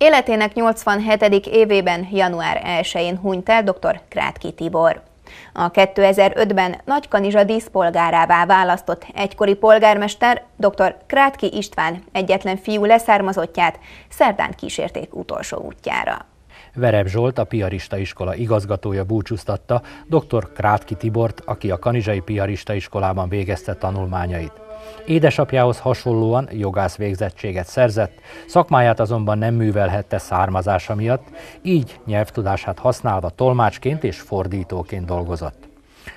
Életének 87. évében január 1-én hunyt el dr. Krátky Tibor. A 2005-ben Nagykanizsa díszpolgárává választott egykori polgármester dr. Krátky István egyetlen fiú leszármazottját szerdán kísérték utolsó útjára. Vereb Zsolt, a piarista iskola igazgatója búcsúztatta dr. Krátky Tibort, aki a kanizsai piarista iskolában végezte tanulmányait. Édesapjához hasonlóan jogász végzettséget szerzett, szakmáját azonban nem művelhette származása miatt, így nyelvtudását használva tolmácsként és fordítóként dolgozott.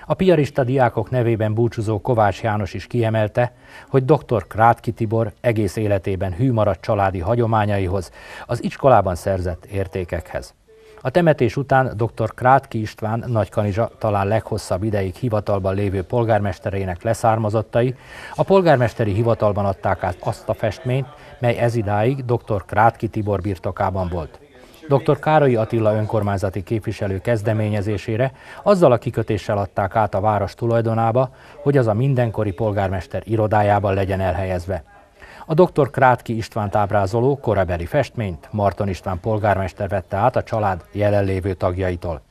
A piarista diákok nevében búcsúzó Kovács János is kiemelte, hogy dr. Krátky Tibor egész életében hű maradt családi hagyományaihoz, az iskolában szerzett értékekhez. A temetés után dr. Krátky István Nagykanizsa talán leghosszabb ideig hivatalban lévő polgármesterének leszármazottai a polgármesteri hivatalban adták át azt a festményt, mely ezidáig dr. Krátky Tibor birtokában volt. Dr. Károlyi Attila önkormányzati képviselő kezdeményezésére azzal a kikötéssel adták át a város tulajdonába, hogy az a mindenkori polgármester irodájában legyen elhelyezve. A dr. Krátky Istvánt ábrázoló korabeli festményt Marton István polgármester vette át a család jelenlévő tagjaitól.